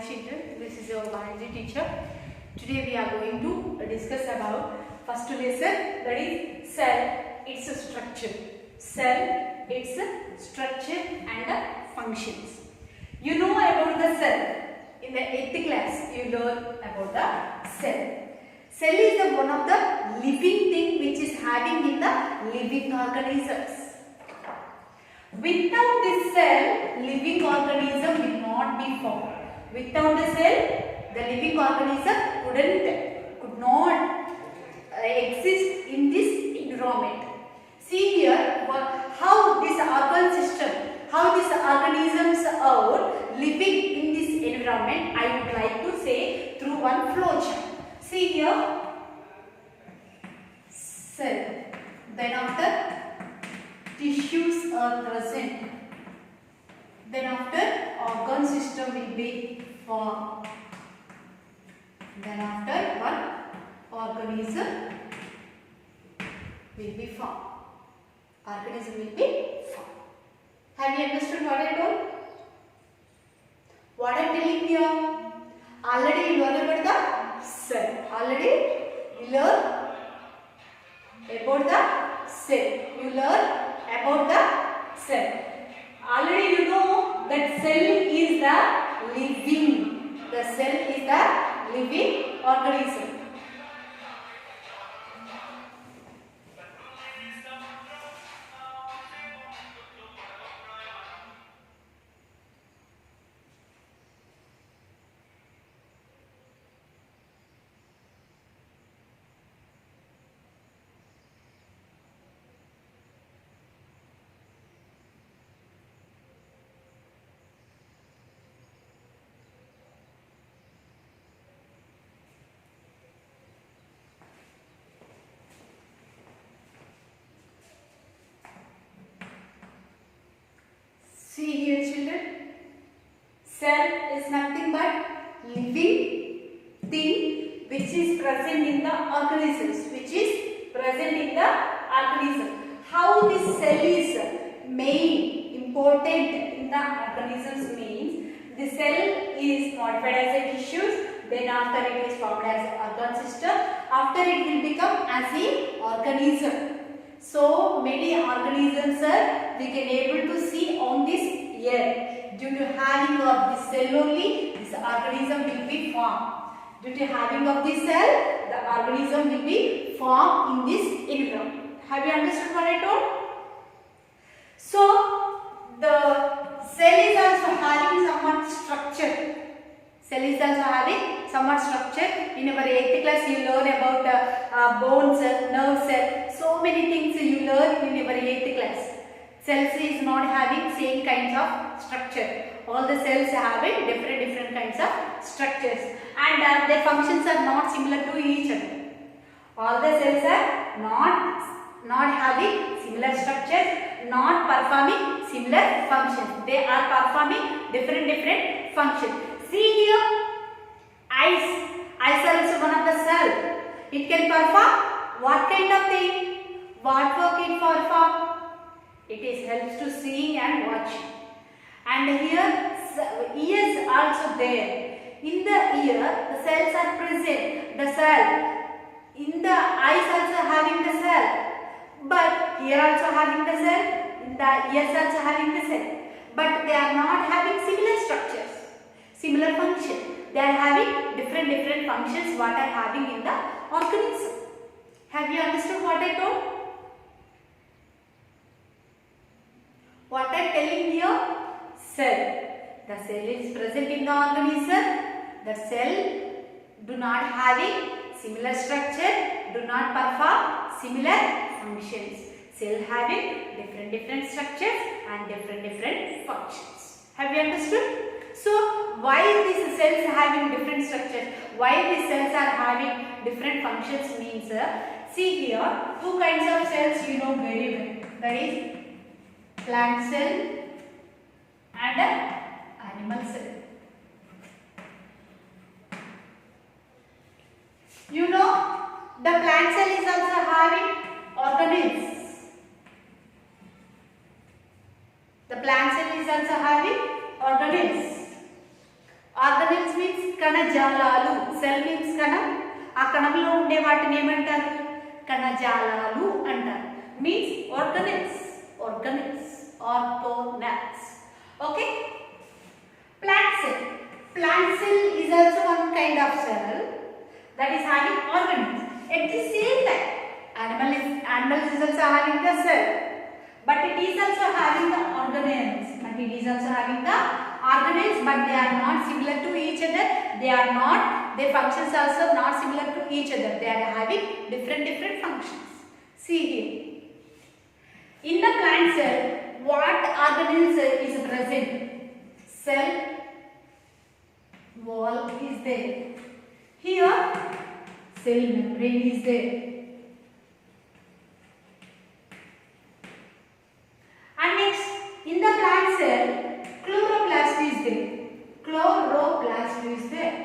children, this is your biology teacher. Today we are going to discuss about first lesson, that is cell, its structure. Cell, its structure and functions. You know about the cell. In the 8th class you learn about the cell. Cell is the one of the living thing which is having in the living organisms. Without this cell, living organism will not be formed. Without the cell, the living organism could not exist in this environment. See here how this organ system, how these organisms are living in this environment. I would like to say through one flow chart. See here, cell. Then after, tissues are present. Then after, organ system will be formed. Then after, one organism will be formed. Organism will be formed. Have you understood what I told? What I am telling here? Already you learned about the cell. Already you learned about the cell. You learn about the cell. Already you know that cell is the living. The cell is the living organism. See here children, cell is nothing but living thing which is present in the organisms, How this cell is main important in the organisms means the cell is modified as a tissues, then after it is formed as an organ system, after it will become as an organism. So many organisms we can able to see on this earth. Due to having of this cell only, this organism will be formed. Due to having of this cell, the organism will be formed in this environment. Have you understood what I told? So the cell is also having somewhat structure. Cell is also having somewhat structure. In our 8th class you learn about bones, nerve cell. So many things you learn in our 8th class. Cells is not having same kinds of structure. All the cells are having different kinds of structures, and their functions are not similar to each other. All the cells are not having similar structures, not performing similar functions. They are performing different functions. See here, eyes. Eyes are also one of the cell. It can perform what kind of thing? What work it perform? It is helps to seeing and watching. And here ears also there. In the ear, the cells are present. The cell. In the eyes also having the cell. But here also having the cell. In the ears also having the cell. But they are not having similar structures, similar function. They are having different functions what are having in the organism. Have you understood what I told? What I am telling here? Cell. The cell is present in the organism. The cell do not having similar structure, do not perform similar functions. Cell having different structures and different functions. Have you understood? So why these cells having different structures? Why these cells are having different functions means, see here, two kinds of cells you know very well. That is plant cell and animal cell. You know the plant cell is also having organelles. The plant cell is also having organelles. Organelles కణజాలాలు. Cell means కణం. ఆ కణంలో ఉండే వాటిని ఏమంటారు? కణజాలాలు అంటారు. Means organelles. Organelles. Organelles. Okay. Plant cell. Plant cell is also one kind of cell that is having organelles. At the same time, animal is also having the cell, but it is also having the organelles. But it is also having the organelles, but they are not similar to each other. They are not. Their functions also not similar to each other. They are having different functions. See here. In the plant cell, what organelles is present? Cell wall is there. Here cell membrane is there. And next, in the plant cell, chloroplast is there. Chloroplast is there.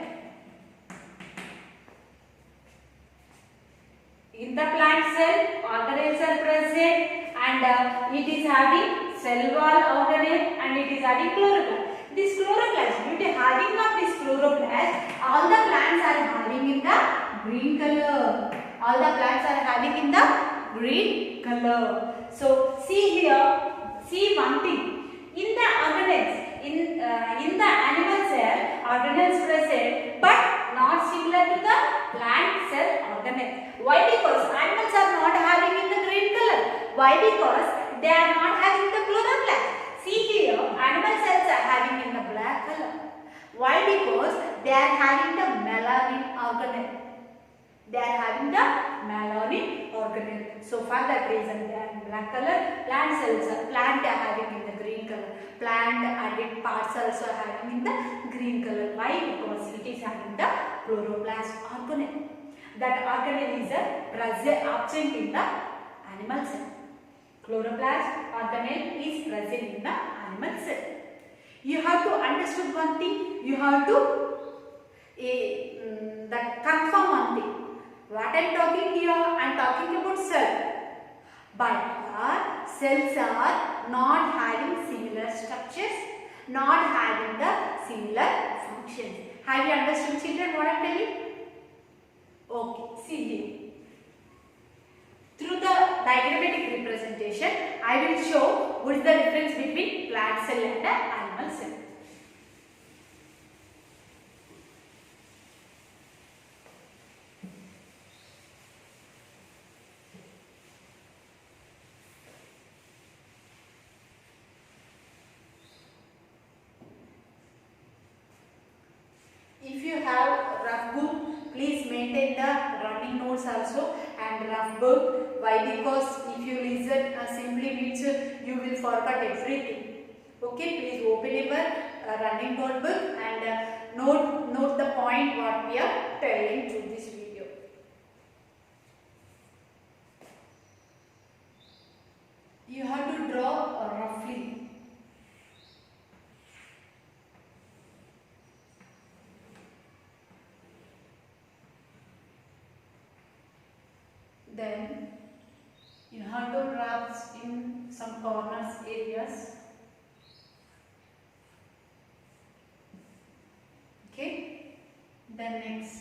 In the plant cell, organelles are present, and it is having cell wall organelle, and it is having chloroplast. This chloroplast, due to having of this chloroplast, all the plants are having in the green color. All the plants are having in the green color. So see here, see one thing. In the organelles, in the animal cell, organelles present, but not similar to the plant cell organelle. Why? Because animals are not having in the green color. Why? Because they are not having the chloroplast. See here, animal cells are having in the black color. Why? Because they are having the melanin organelle. They are having the melanin organelle. So for that reason they are in black color. Plant cells are having in the green color. Plant added parts also having in the green color. Why? Because it is having the chloroplast organelle. That organelle is absent in the animal cell. Chloroplast organelle is present in the animal cell. You have to understand one thing. You have to confirm one thing. What I am talking here, I am talking about cell. But cells are not having similar structures, not having the similar functions. Have you understood, children, what I am telling? Okay, see here. Through the diagrammatic representation, I will show what is the difference between plant cell and the animal cell. If you have rough book, please maintain the running notes also and rough book. Why? Because if you listen simply means you will forget everything. Okay, please open your running notebook and note the point what we are telling through this video. You have to draw roughly. Then you have to wrap in some corners areas. Okay. Then next,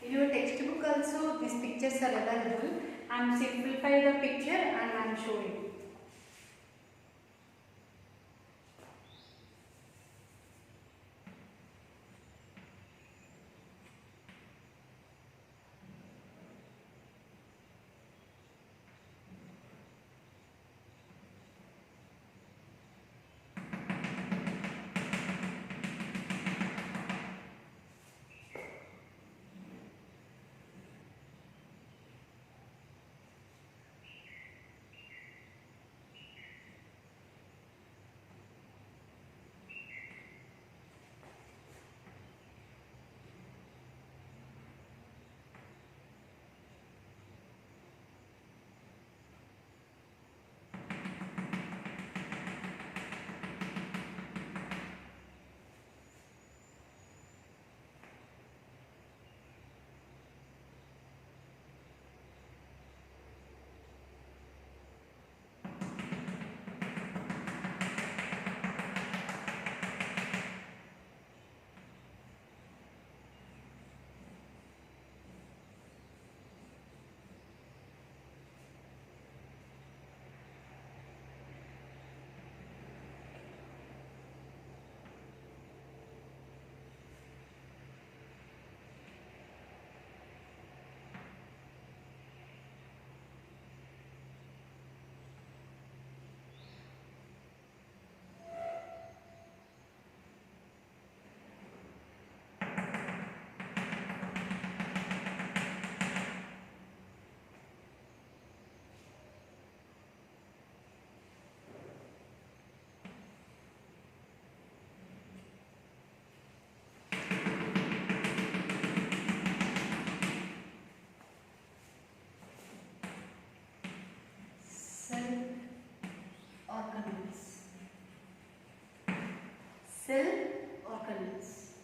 In your textbook also these pictures are available. I am simplify the picture and I am showing. Cell organelles.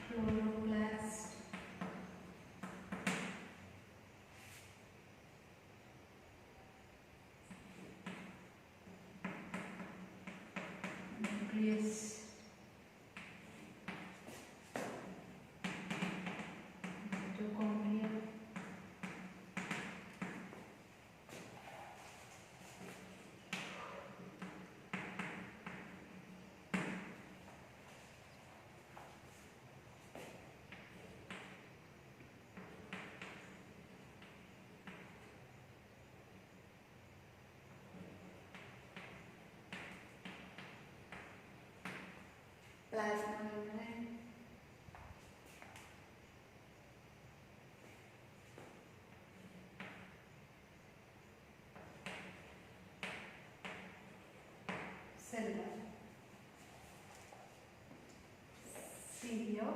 Chloroplast, nucleus, mitochondria, plasma membrane, cellular, cilia,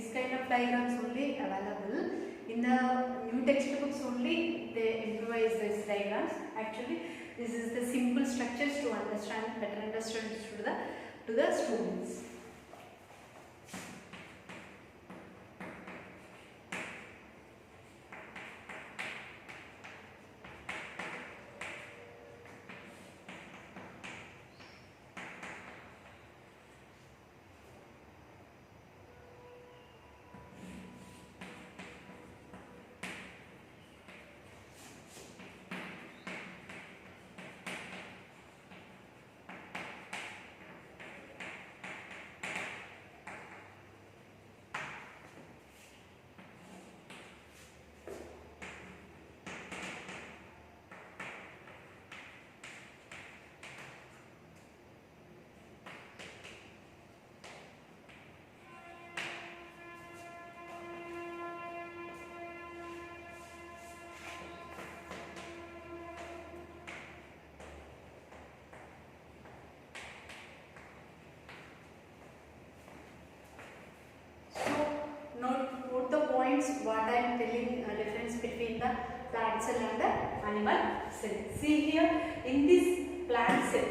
This kind of diagrams only available in the new textbooks only. They improvise these diagrams. Actually, this is the simple structures to understand, better understand to the students. Note the points what I am telling, difference between the plant cell and the animal cell. See here, in this plant cell,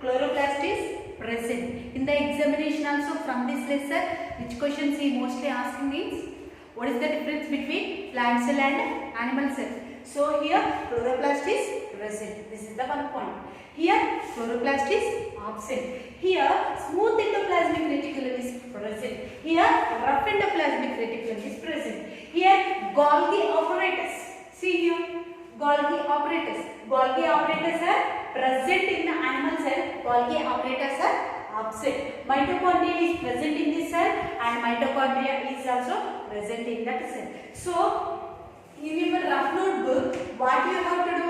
chloroplast is present. In the examination also from this lesson, which questions he mostly asking means, what is the difference between plant cell and animal cell? So here chloroplast is present. This is the one point. Here chloroplast is absent. Here smooth endoplasmic reticulum is present. Here rough endoplasmic reticulum is present. Here Golgi apparatus. See here Golgi apparatus. Golgi apparatus are present in the animal cell. Golgi apparatus are absent. Mitochondria is present in this cell and mitochondria is also present in that cell. So in your rough notebook, what you have to do?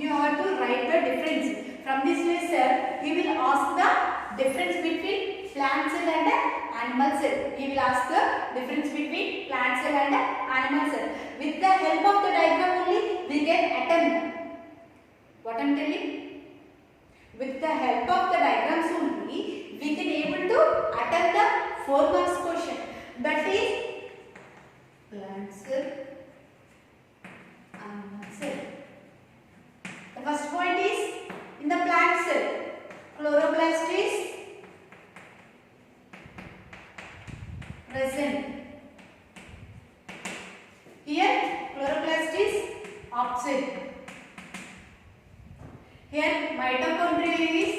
You have to write the difference. From this lesson, he will ask the difference between plant cell and animal cell. He will ask the difference between plant cell and animal cell. With the help of the diagram only, we can attempt. What I am telling? With the help of the diagrams only, we can able to attempt the 4 marks question. That is plant cell, animal cell. The first point is, in the plant cell, chloroplast is present. Here chloroplast is absent. Here mitochondria is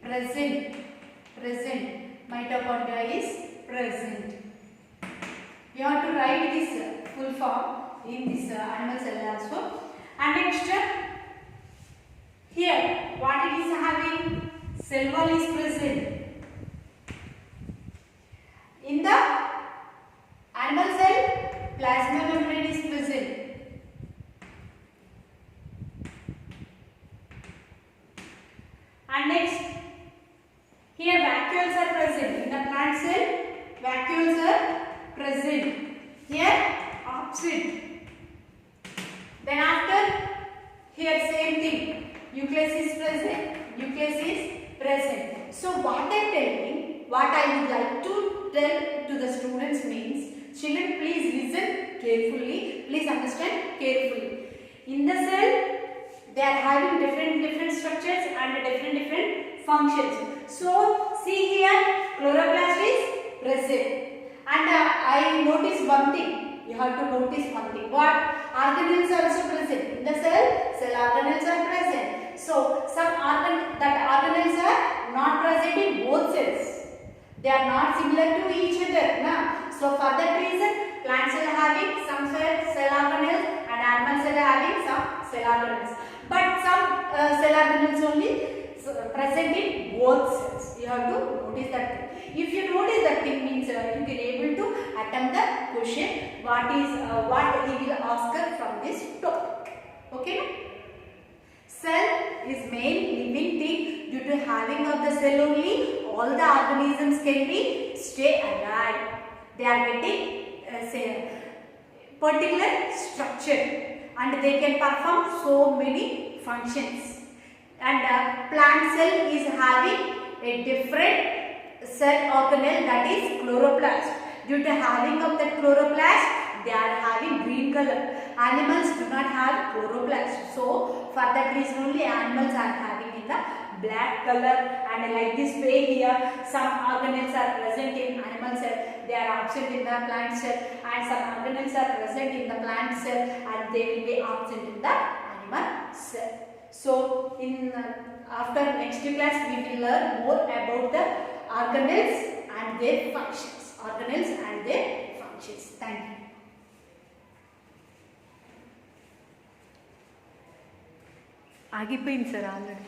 present. Mitochondria is present. You have to write this full form in this animal cell also. And next, here what it is having? Cell wall is present. In the animal cell, plasma membrane is present. And next, here vacuoles are present. In the plant cell, vacuoles are present. Here absent. Then after, here same thing. Nucleus is present. So what I am telling, what I would like to tell to the students means, children please listen carefully, please understand carefully. In the cell, they are having different structures and different functions. So see here, chloroplast is present. And I notice one thing. You have to notice one thing. What? Organelles are also present. In the cell organelles are present. So some organelles are not present in both cells. They are not similar to each other. Na? So for that reason, plant cell having some cell organelles and animal cell having some cell organelles. But some cell organelles only present in both cells. You have to notice that thing. If you notice that thing means you can able to attempt the question what he will ask from this topic. Okay? Cell is main living thing. Due to having of the cell only, all the organisms can be stay alive. They are getting particular structure and they can perform so many functions. And plant cell is having a different cell organelle, that is chloroplast. Due to having of that chloroplast, they are having green color. Animals do not have chloroplast, so for that reason only animals are having in the black color. And like this way here, some organelles are present in animal cell, they are absent in the plant cell, and some organelles are present in the plant cell and they will be absent in the animal cell. So in after next class we will learn more about the organelles and their functions. Organelles and their functions. Thank you. ఆగిపోయింది sir already.